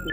Hi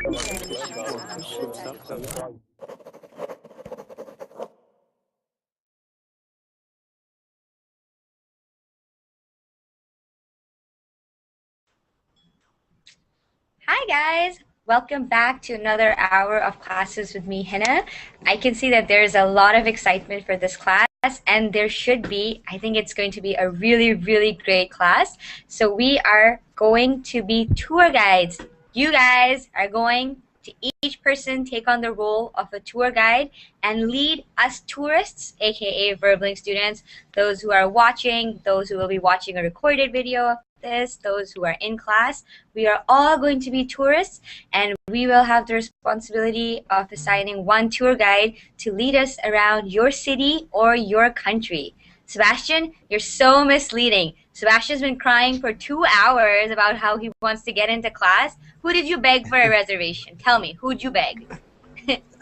guys! Welcome back to another hour of classes with me, Hina. I can see that there's a lot of excitement for this class, and there should be. I think it's going to be a really, really great class. So we are going to be tour guides. You guys are going to each person take on the role of a tour guide and lead us tourists, aka Verbling students, those who are watching, those who will be watching a recorded video of this, those who are in class. We are all going to be tourists, and we will have the responsibility of assigning one tour guide to lead us around your city or your country. Sebastian, you're so misleading. Sebastian's been crying for 2 hours about how he wants to get into class. Who did you beg for a reservation? Tell me, who'd you beg?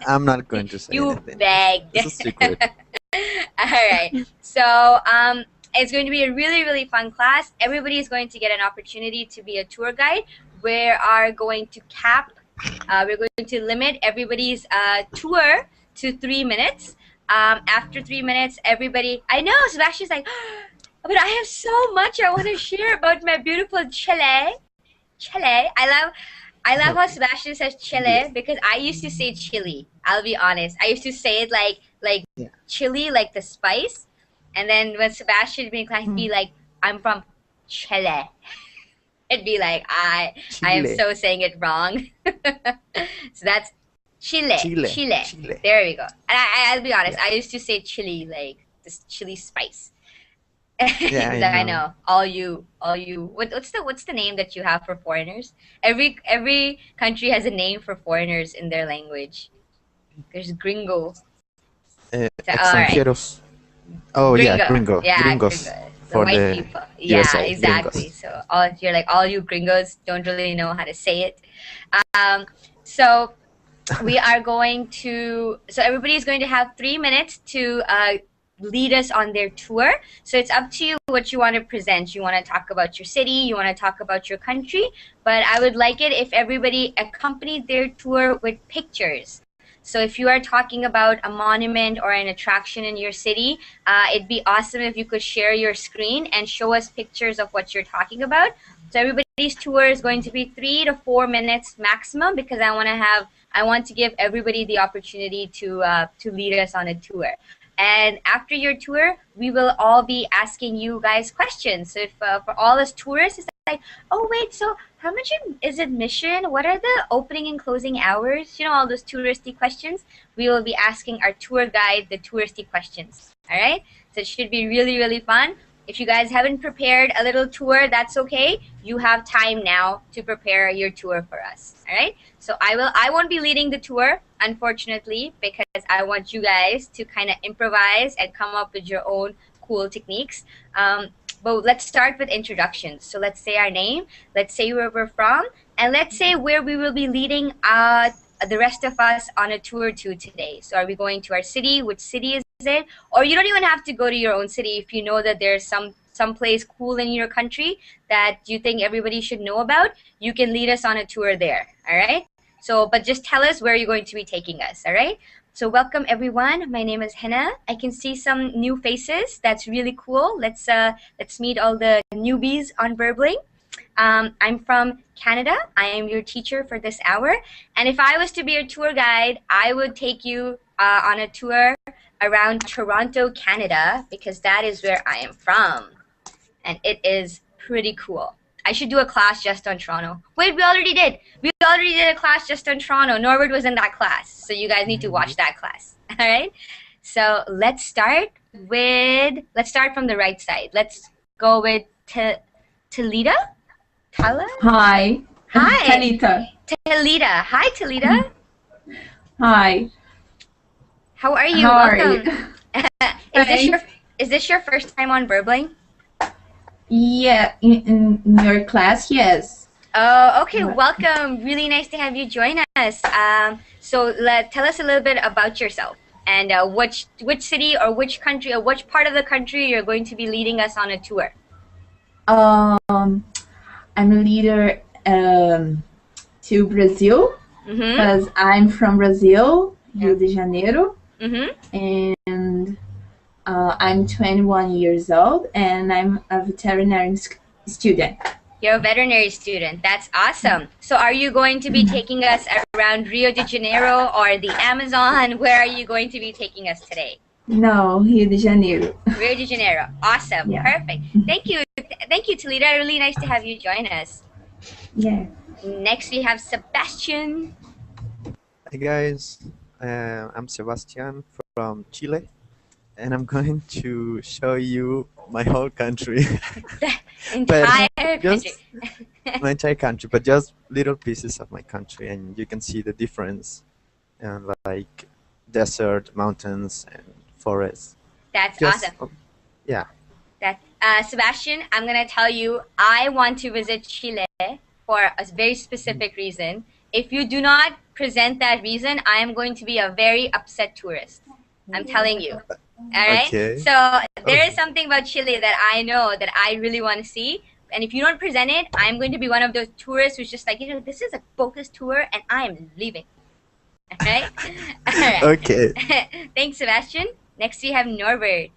I'm not going to say You anything. begged. It's a secret. All right. So it's going to be a really, really fun class. Everybody is going to get an opportunity to be a tour guide. We are going to we're going to limit everybody's tour to 3 minutes. After 3 minutes, everybody, I know, Sebastian's like, but I have so much I want to share about my beautiful Chile. Chile. I love how Sebastian says Chile because I used to say chili. I'll be honest. I used to say it like Yeah. chili, like the spice. And then when Sebastian would be in class, he'd be like, I'm from Chile. It'd be like, I am Chile. so saying it wrong. So that's Chile. Chile. There we go. And I'll be honest, I used to say chili, like this chili spice. Yeah, I I know. know. All you. What's the name that you have for foreigners? Every country has a name for foreigners in their language. There's gringo. All right. Extranjeros. Oh yeah, gringo. Yeah, Gringos. gringo. The For white the people. Yeah, USA, exactly. gringos. So you're like all you gringos don't really know how to say it. So we are going to. So everybody is going to have 3 minutes to lead us on their tour. So it's up to you what you want to present. You want to talk about your city, you want to talk about your country, but I would like it if everybody accompanied their tour with pictures. So if you are talking about a monument or an attraction in your city, it'd be awesome if you could share your screen and show us pictures of what you're talking about. So everybody's tour is going to be 3 to 4 minutes maximum because I want to give everybody the opportunity to lead us on a tour. And after your tour, we will all be asking you guys questions. So if for all us tourists, it's like, oh wait, so how much is admission? What are the opening and closing hours? You know, all those touristy questions. We will be asking our tour guide the touristy questions. All right. So it should be really, really fun. If you guys haven't prepared a little tour, that's okay. You have time now to prepare your tour for us. All right. So I won't be leading the tour, unfortunately, because I want you guys to kind of improvise and come up with your own cool techniques. But let's start with introductions. So let's say our name, let's say where we're from, and let's say where we will be leading the rest of us on a tour to today. So are we going to our city? Which city is it? Or you don't even have to go to your own city if you know that there's some place cool in your country that you think everybody should know about. You can lead us on a tour there. All right. So, but just tell us where you're going to be taking us. All right. So welcome everyone. My name is Hina. I can see some new faces. That's really cool. Let's meet all the newbies on Burbling. I'm from Canada. I am your teacher for this hour. And if I was to be a tour guide, I would take you on a tour around Toronto, Canada, because that is where I am from. And it is pretty cool. I should do a class just on Toronto. Wait, we already did. We already did a class just on Toronto. Norbert was in that class. So you guys need to watch that class. All right? So let's start from the right side. Let's go with Talita. Tala? Hi. Hi. Talita. Talita. Hi, Talita. Hi. How are you? How are Welcome. Is this your first time on Burbling? Yeah, in your class, yes. Oh, okay. Welcome. Really nice to have you join us. So tell us a little bit about yourself and which city or which country or which part of the country you're going to be leading us on a tour. I'm a leader to Brazil. because I'm from Brazil, Rio de Janeiro, and I'm 21 years old, and I'm a veterinary student. You're a veterinary student. That's awesome. So are you going to be taking us around Rio de Janeiro or the Amazon? Where are you going to be taking us today? No, Rio de Janeiro. Rio de Janeiro. Awesome. Yeah. Perfect. Thank you. Thank you, Talita. Really nice to have you join us. Yeah. Next, we have Sebastian. Hi guys, I'm Sebastian from Chile, and I'm going to show you my whole country. Entire country. My entire country, but just little pieces of my country, and you can see the difference, like desert, mountains, and forests. That's awesome. Yeah. That Sebastian, I'm gonna tell you, I want to visit Chile for a very specific reason. If you do not present that reason, I am going to be a very upset tourist. I'm telling you. All right. Okay. So there is something about Chile that I know that I really want to see. And if you don't present it, I'm going to be one of those tourists who's just like, this is a bogus tour and I am leaving. All right? All right. Okay. Thanks, Sebastian. Next we have Norbert.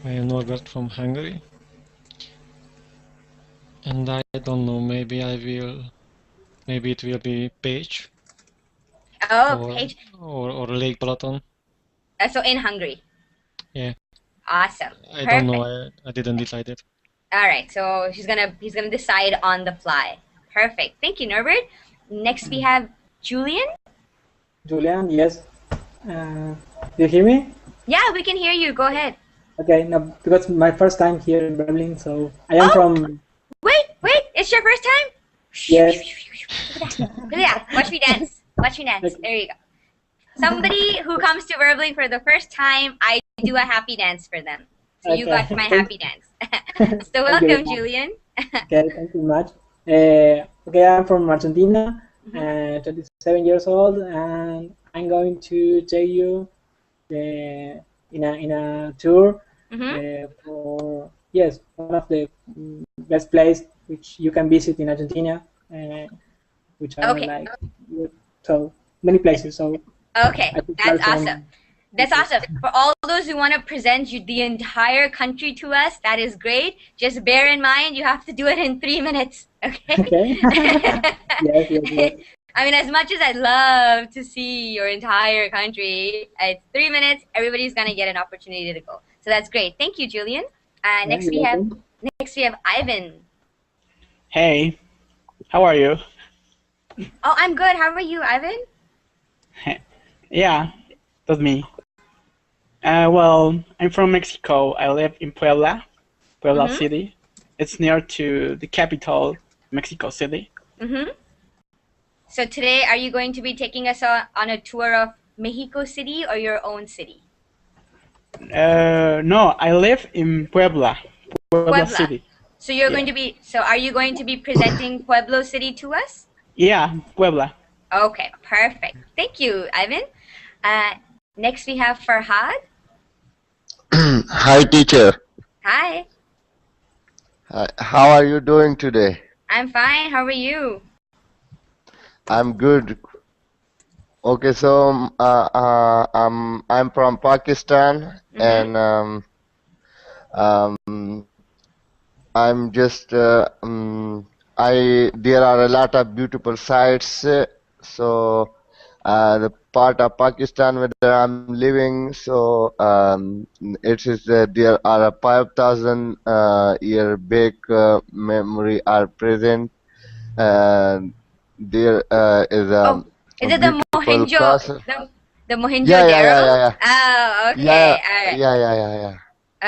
I am Norbert from Hungary. And I don't know, maybe it will be Page. Oh, Page. Or Lake Balaton. So in Hungary. Yeah. Awesome. I don't know, I didn't decide it. All right, so he's gonna decide on the fly. Perfect. Thank you, Norbert. Next we have Julian. Julian, yes. You hear me? Yeah, we can hear you. Go ahead. Okay, no, because my first time here in Berlin, so I am from. Wait! It's your first time? Yes. Look at that. Watch me dance. Watch me dance. There you go. Somebody who comes to Berlin for the first time, I do a happy dance for them. So you got my happy dance. So welcome, Julian. Okay, thank you much. Okay, I'm from Argentina, 27 years old, and I'm going to take you in a tour for one of the best places which you can visit in Argentina, which are like so many places. So okay, that's awesome. That's awesome. For all those who want to present you the entire country to us, that is great. Just bear in mind you have to do it in 3 minutes. Okay. Okay. yes. I mean, as much as I'd love to see your entire country, it's 3 minutes. Everybody's gonna get an opportunity to go. So that's great. Thank you, Julian. Next we have Ivan. Hey, how are you? Oh, I'm good. How are you, Ivan? Yeah, that's me. Well, I'm from Mexico. I live in Puebla City. It's near to the capital, Mexico City. So today, are you going to be taking us on a tour of Mexico City or your own city? No, I live in Puebla City. So you're going to be. So are you going to be presenting Pueblo City to us? Yeah, Puebla. Okay, perfect. Thank you, Ivan. Next we have Farhad. Hi, teacher. Hi. How are you doing today? I'm fine. How are you? I'm good. Okay, so I'm from Pakistan, and I'm just there are a lot of beautiful sites. So the part of Pakistan where I'm living, so it is there are a 5,000 year back memory are present, and there is a is it the Mohenjo? The Mohenjo-daro? Yeah. Oh, okay. All right. Yeah.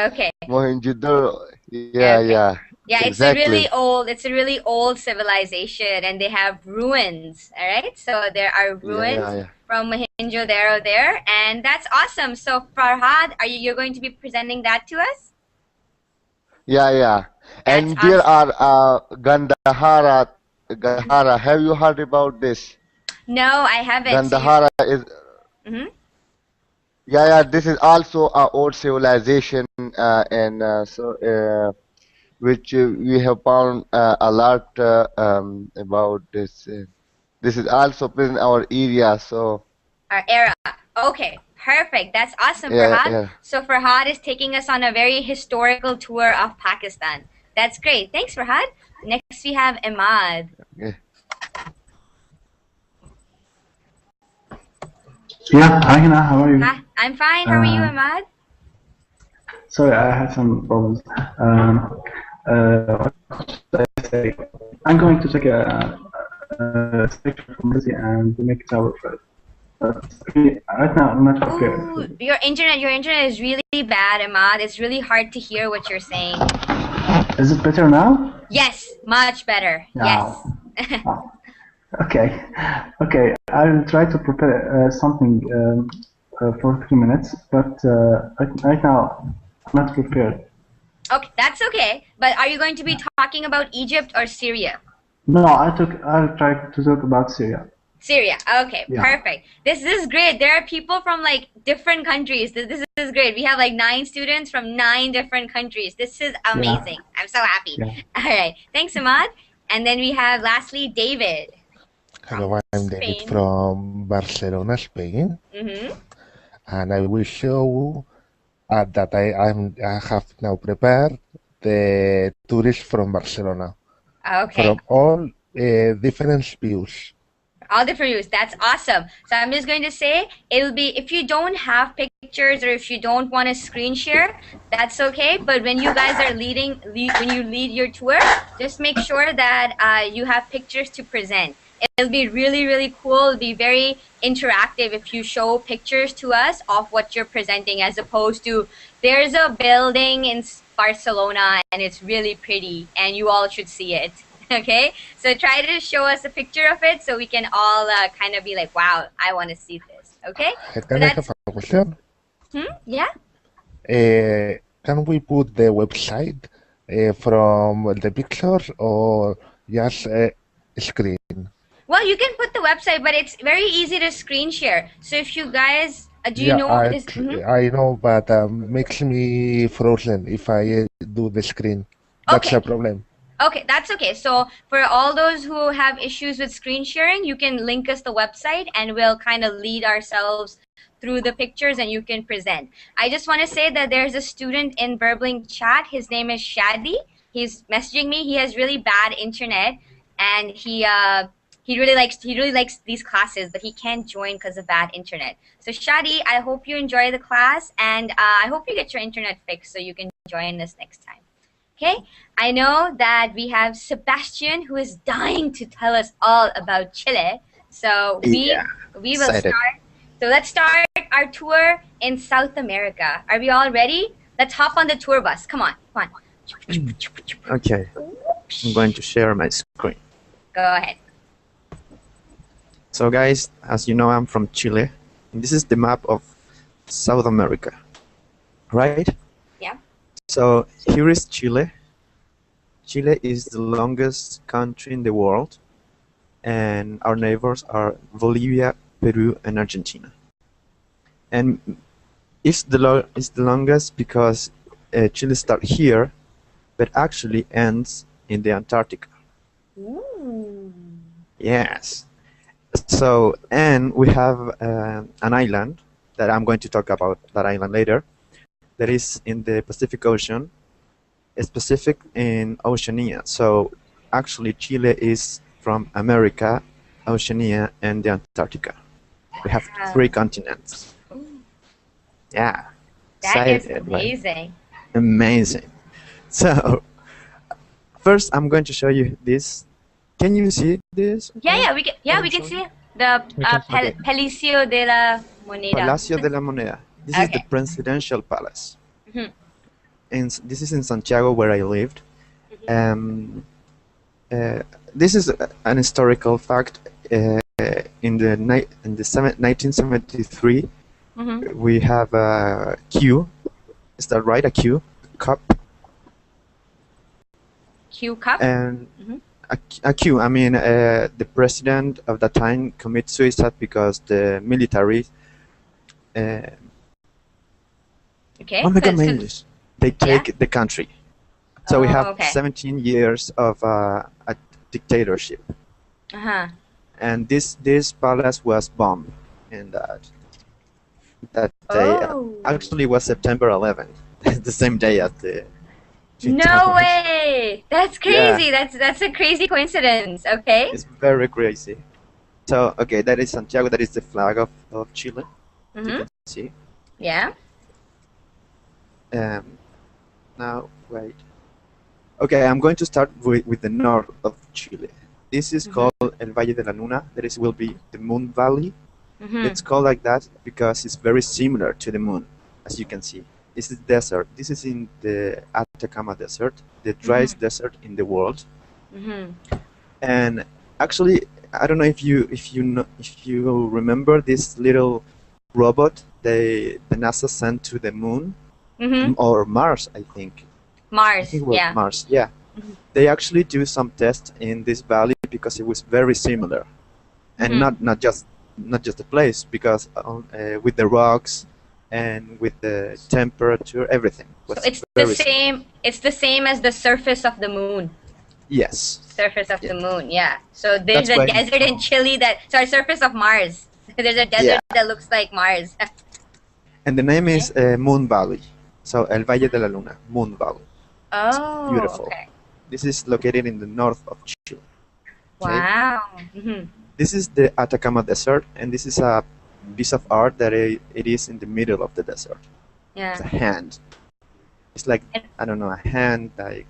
Okay. Mohenjo-daro. Yeah. Yeah. Yeah, Exactly. It's a really old civilization, and they have ruins. All right, so there are ruins from Mohenjo-daro there, and that's awesome. So Farhad, you're going to be presenting that to us? Yeah. And there are Gandhara. Have you heard about this? No, I haven't. Gandhara is. Yeah. This is also an old civilization, which we have found a lot about this. this is also present in our area. So Our era. Okay, perfect. That's awesome, yeah, Farhad. yeah. So Farhad is taking us on a very historical tour of Pakistan. That's great. Thanks, Farhad. Next we have Ahmad. Yeah. Yeah, hi Hina, how are you? Hi, I'm fine. How are you, Ahmad? Sorry, I had some problems. What should I say? I'm going to take a picture from Lizzie and make it our friend. But right now, I'm not prepared. Ooh, your internet is really bad, Ahmad. It's really hard to hear what you're saying. Is it better now? Yes, much better. Now. Yes. Okay, okay. I will try to prepare something for 3 minutes, but right now I'm not prepared. Okay, that's okay. But are you going to be talking about Egypt or Syria? No, I'll try to talk about Syria. Syria. Okay, Yeah. perfect. This is great. There are people from like different countries. This is great. We have like 9 students from 9 different countries. This is amazing. I'm so happy. Yeah. All right. Thanks, Ahmad. And then we have lastly David. Hello, I'm David Spain. from Barcelona, Spain, Mm-hmm. and I will show that I have now prepared the tourists from Barcelona Okay. from all different views. All different views. That's awesome. So I'm just going to say it'll be, if you don't have pictures or if you don't want to screen share, that's okay. But when you guys are when you lead your tour, just make sure that you have pictures to present. It'll be really, really cool. It'll be very interactive if you show pictures to us of what you're presenting, as opposed to there's a building in Barcelona and it's really pretty and you all should see it. Okay, so try to show us a picture of it so we can all kind of be like, wow, I want to see this. Okay? Can I have a question? Yeah? Can we put the website from the pictures or just a screen? Well, you can put the website, but it's very easy to screen share. So if you guys, do you know this? I know, but makes me frozen if I do the screen. That's Okay. a problem. Okay, that's okay. So for all those who have issues with screen sharing, you can link us the website and we'll kind of lead ourselves through the pictures and you can present. I just want to say that there's a student in Burbling chat. His name is Shadi. He's messaging me. He has really bad internet and he really likes these classes, but he can't join because of bad internet. So Shadi, I hope you enjoy the class and I hope you get your internet fixed so you can join us next time. Okay, I know that we have Sebastian who is dying to tell us all about Chile. So we will excited. start. So let's start our tour in South America. Are we all ready? Let's hop on the tour bus. Come on, come on. Okay, I'm going to share my screen. Go ahead. So guys, as you know, I'm from Chile, and this is the map of South America, right? Yeah. So here is Chile. Chile is the longest country in the world, and our neighbors are Bolivia, Peru, and Argentina. And it's the longest because Chile starts here, but actually ends in the Antarctica. Ooh. Yes. So, and we have an island that I'm going to talk about that island later, that is in the Pacific Ocean, specific in Oceania. So actually Chile is from America, Oceania, and the Antarctica. We have 3 continents. Yeah. That is Excited, like, amazing. amazing. So first I'm going to show you this. Can you see this? Yeah, we can see the Okay. Palacio de la Moneda. Palacio de la Moneda. This is the Okay. presidential palace. Mhm. And this is in Santiago, where I lived. This is an historical fact. In the 1973, we have a queue. Is that right? A queue, cup, Q cup. and a queue. I mean, the president of that time committed suicide because the military. Okay. Oh my God, my So- English. They take the country. So we have okay. 17 years of a dictatorship. Uh-huh. and this palace was bombed in that day. Oh. Actually, it was September 11th, the same day as the Twin No Towers. way! That's Yeah. crazy. That's a crazy coincidence. Okay. It's very crazy. So, okay, that is Santiago. That is the flag of Chile. You Mhm. can see. Yeah. Now, wait. Okay, I'm going to start with the north of Chile. This is called El Valle de la Luna. That will be the Moon Valley. It's called like that because it's very similar to the moon, as you can see. This is desert. This is in the Atacama Desert, the driest desert in the world. And actually, I don't know if you remember this little robot the NASA sent to the moon or Mars, I think. I think it was Yeah. Mars. Yeah. They actually do some tests in this valley because it was very similar, and not just the place, because with the rocks and with the temperature, everything was So it's the very same. It's the same as the surface of the moon. Yes. Surface of the moon. Yeah. So there's That's a why- desert in Chile surface of Mars. There's a desert that looks like Mars. And the name is Moon Valley. So El Valle de la Luna, Moon Valley. Oh. Beautiful. Okay. This is located in the north of Chile. Okay? Wow. This is the Atacama Desert, and this is a piece of art that it is in the middle of the desert. Yeah. It's a hand. It's like, I don't know, a hand like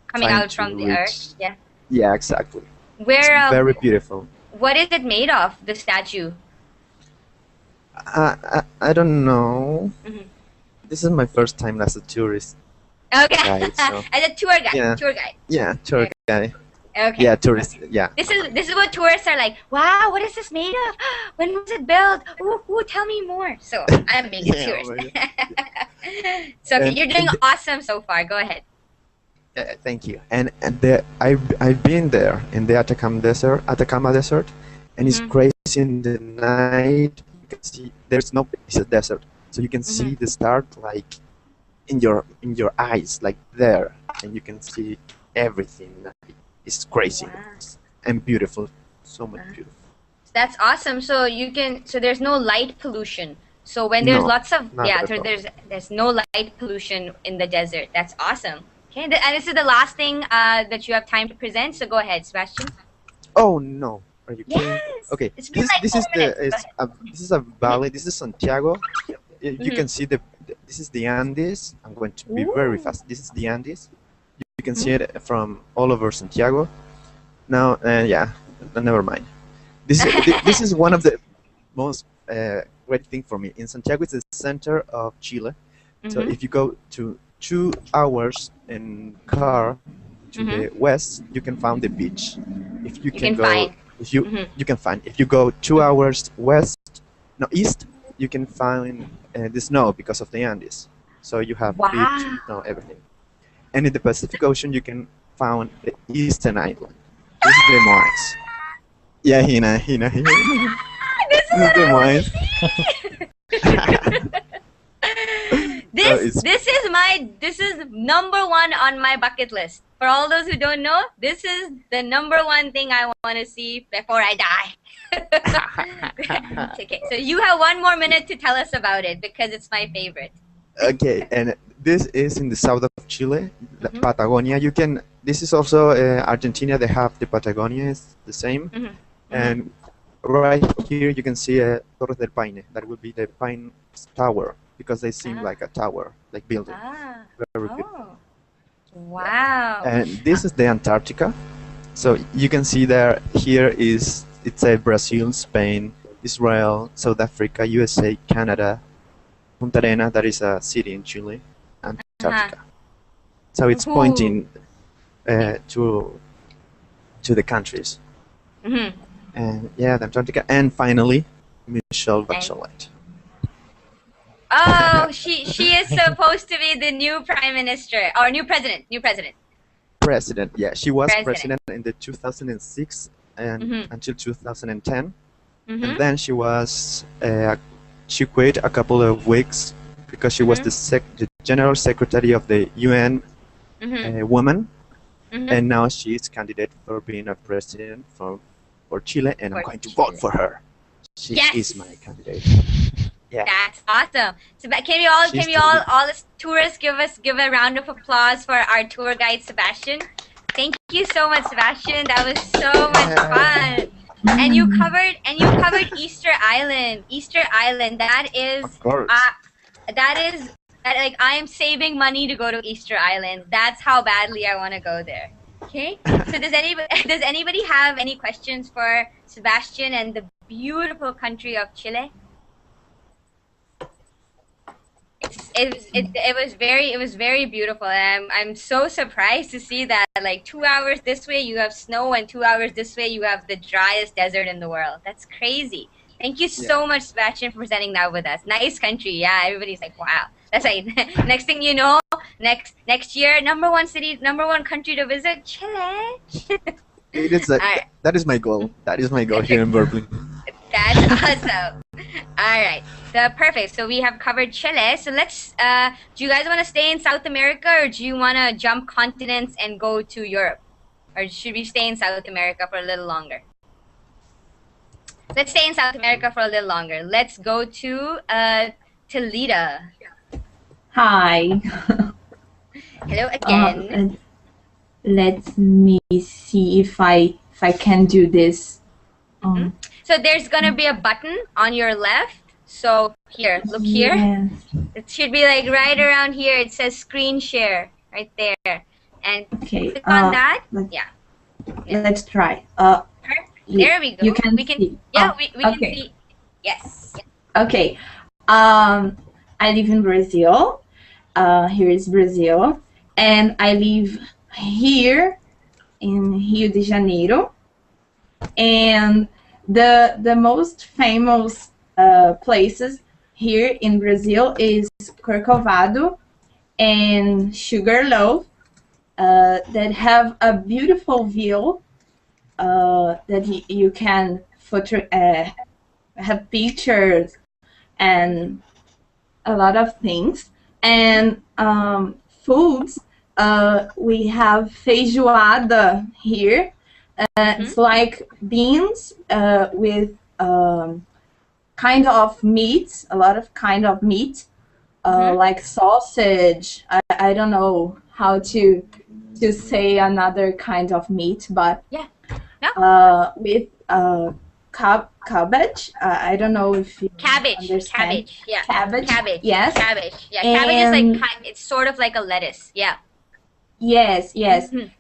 Coming trying out from to the reach. earth. Yeah. Yeah, exactly. Where? It's very beautiful. What is it made of? The statue. I don't know. This is my first time as a tourist. Okay. Guide, so. As a tour guide. Yeah. Tour guide. Yeah, tour guide. Okay. Yeah, tourist. Yeah. This is what tourists are like. Wow, what is this made of? When was it built? Ooh, tell me more. So I'm being a Yeah, tourist. well, So okay, And- you're doing and- awesome so far. Go ahead. Thank you. And I've been there in the Atacama Desert, and it's crazy in the night. You can see there's no, it's a desert, so you can see the stars like in your eyes, like there, and you can see everything. It's crazy and beautiful, so much beautiful. That's awesome. So there's no light pollution. So when there's No, lots of not at all. there's no light pollution in the desert. That's awesome. Okay, and this is the last thing that you have time to present. So go ahead, Sebastian. Oh no, are you kidding? Yes. Okay, It's been like this 4 is minutes. Go this is a valley. This is Santiago. You can see this is the Andes. I'm going to be very fast. This is the Andes. You can see it from all over Santiago. Now, never mind. This is one of the most great thing for me. In Santiago, it's the center of Chile. So if you go to 2 hours in car to the west, you can find the beach. If you can go, find. if you can find. If you go 2 hours east, you can find the snow because of the Andes. So you have beach, snow, everything. And in the Pacific Ocean, you can find the eastern island. This is the Moines. Yeah, Hina. This is the Moines. This is number one on my bucket list. For all those who don't know, this is the number one thing I want to see before I die. Okay, so you have 1 more minute to tell us about it because it's my favorite. Okay, and this is in the south of Chile, the Patagonia. This is also Argentina. They have the Patagonia, it's the same. And right here you can see Torres del Paine. That will be the Pine Tower because they seem like a tower, like building. Very good. Wow. And this is the Antarctica. So you can see there. It's Brazil, Spain, Israel, South Africa, USA, Canada, Punta Arena. That is a city in Chile, Antarctica. So it's pointing to the countries. And yeah, the Antarctica. And finally, Michelle Bachelet. Oh, she is supposed to be the new prime minister or new president. President, yeah, she was President. president in the 2006 and until 2010, Mhm. and then she quit a couple of weeks because she was the general secretary of the UN woman, and now she is candidate for being a president for Chile, and I'm For going to Chile. vote for her. She Yes. is my candidate. Yeah. That's awesome. So can we all as tourists give a round of applause for our tour guide Sebastian? Thank you so much, Sebastian. That was so much fun. And you covered Easter Island. Easter Island. That is Of course. like I am saving money to go to Easter Island. That's how badly I want to go there. Okay. So does anybody have any questions for Sebastian and the beautiful country of Chile? It was very beautiful, and I'm so surprised to see that like 2 hours this way you have snow and 2 hours this way you have the driest desert in the world. That's crazy. Thank you so much, Sebastian, for presenting that with us. Nice country, yeah. Everybody's like, wow. That's right. Next thing you know, next year, number one country to visit, Chile. That is my goal. That is my goal here in Berkeley. That's awesome. All right. Perfect. So we have covered Chile. So let's. Do you guys want to stay in South America, or do you want to jump continents and go to Europe, or should we stay in South America for a little longer? Let's stay in South America for a little longer. Let's go to Talita. Hi. Hello again. Let me see if I can do this. So there's gonna be a button on your left. So here, look here. Yes. It should be like right around here. It says screen share right there, and click on that. Yeah. Let's try. There we go. You can see. Yeah, we can see. Yes. Okay. I live in Brazil. Here is Brazil, and I live here in Rio de Janeiro. And the most famous places here in Brazil is Corcovado and Sugarloaf that have a beautiful view that you can have pictures and a lot of things. And foods, we have feijoada here. It's like beans with kind of meat, a lot of kind of meat, like sausage. I don't know how to say another kind of meat, but with cabbage. I don't know if you understand. Cabbage, yeah. Cabbage, yes. Cabbage, yeah. Cabbage is like it's sort of like a lettuce, yeah. Yes.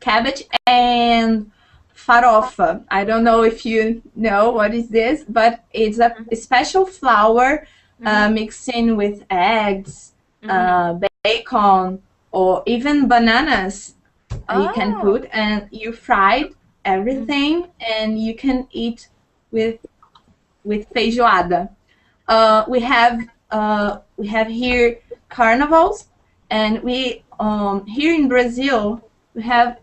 Cabbage and farofa. I don't know if you know what is this, but it's a special flour mixing with eggs, bacon, or even bananas. You can put, and you fried everything, and you can eat with feijoada. We have here carnivals, and we here in Brazil we have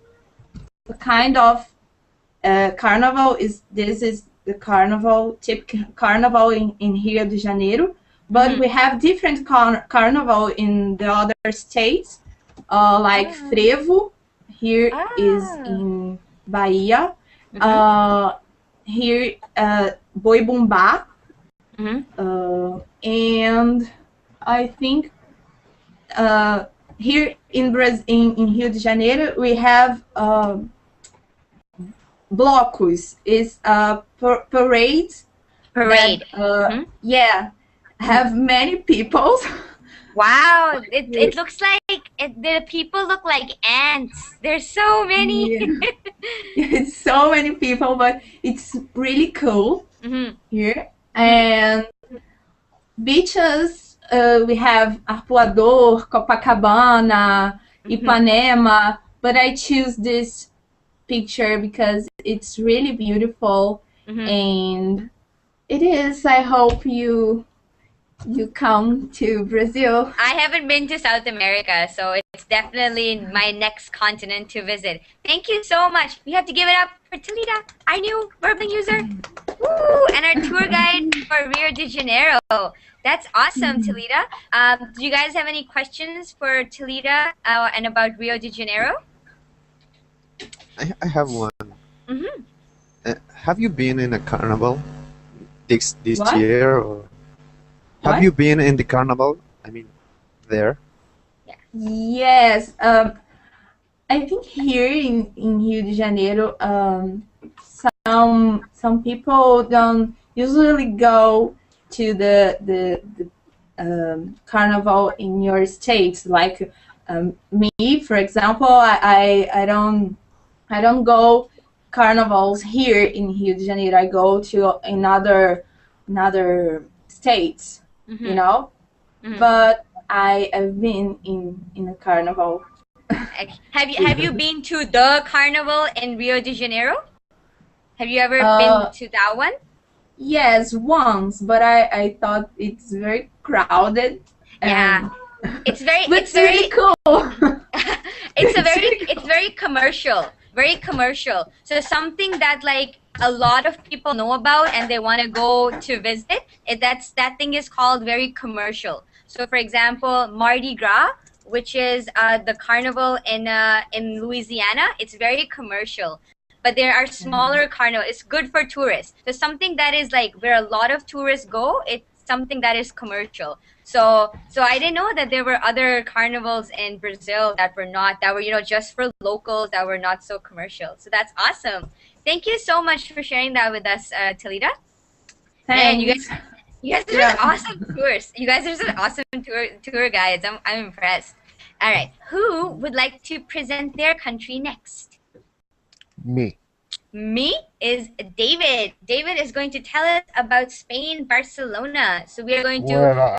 a kind of carnival. This is the carnival, typical carnival in Rio de Janeiro, but we have different carnival in the other states, like frevo. Here is in Bahia. Here boi bumbá, and I think here in Rio de Janeiro we have blocos. Is a parade. That, yeah, have many people. Wow, it looks like the people look like ants. There's so many. Yeah. It's so many people, but it's really cool here. And beaches, we have Arpoador, Copacabana, Ipanema, but I choose this picture because it's really beautiful, and it is. I hope you come to Brazil. I haven't been to South America, so it's definitely my next continent to visit. Thank you so much. We have to give it up for Talita, our new Burbling user. Woo! And our tour guide for Rio de Janeiro. That's awesome, Talita. Do you guys have any questions for Talita and about Rio de Janeiro? I have one. Have you been in a carnival this What? year? Or have What? you been in the carnival? I mean, there. Yes. I think here in Rio de Janeiro, some people don't usually go to the carnival in your states. Like me, for example, I don't go carnivals here in Rio de Janeiro. I go to another states, you know. But I have been in a carnival. Have you been to the carnival in Rio de Janeiro? Have you ever been to that one? Yes, once, but I thought it's very crowded. Yeah, it's very But it's very really cool. it's very commercial. So something that like a lot of people know about and they want to go to visit. That thing is called very commercial. So for example, Mardi Gras, which is the carnival in Louisiana, it's very commercial. But there are smaller carnival. It's good for tourists. So something that is like where a lot of tourists go, it's something that is commercial. So I didn't know that there were other carnivals in Brazil that were just for locals, that were not so commercial. So that's awesome. Thank you so much for sharing that with us, Talita. Man, Thanks. you guys are just awesome tours. You guys are just awesome tour guides. I'm impressed. All right, who would like to present their country next? Me. Me is David. David is going to tell us about Spain, Barcelona. So we are going to. Well,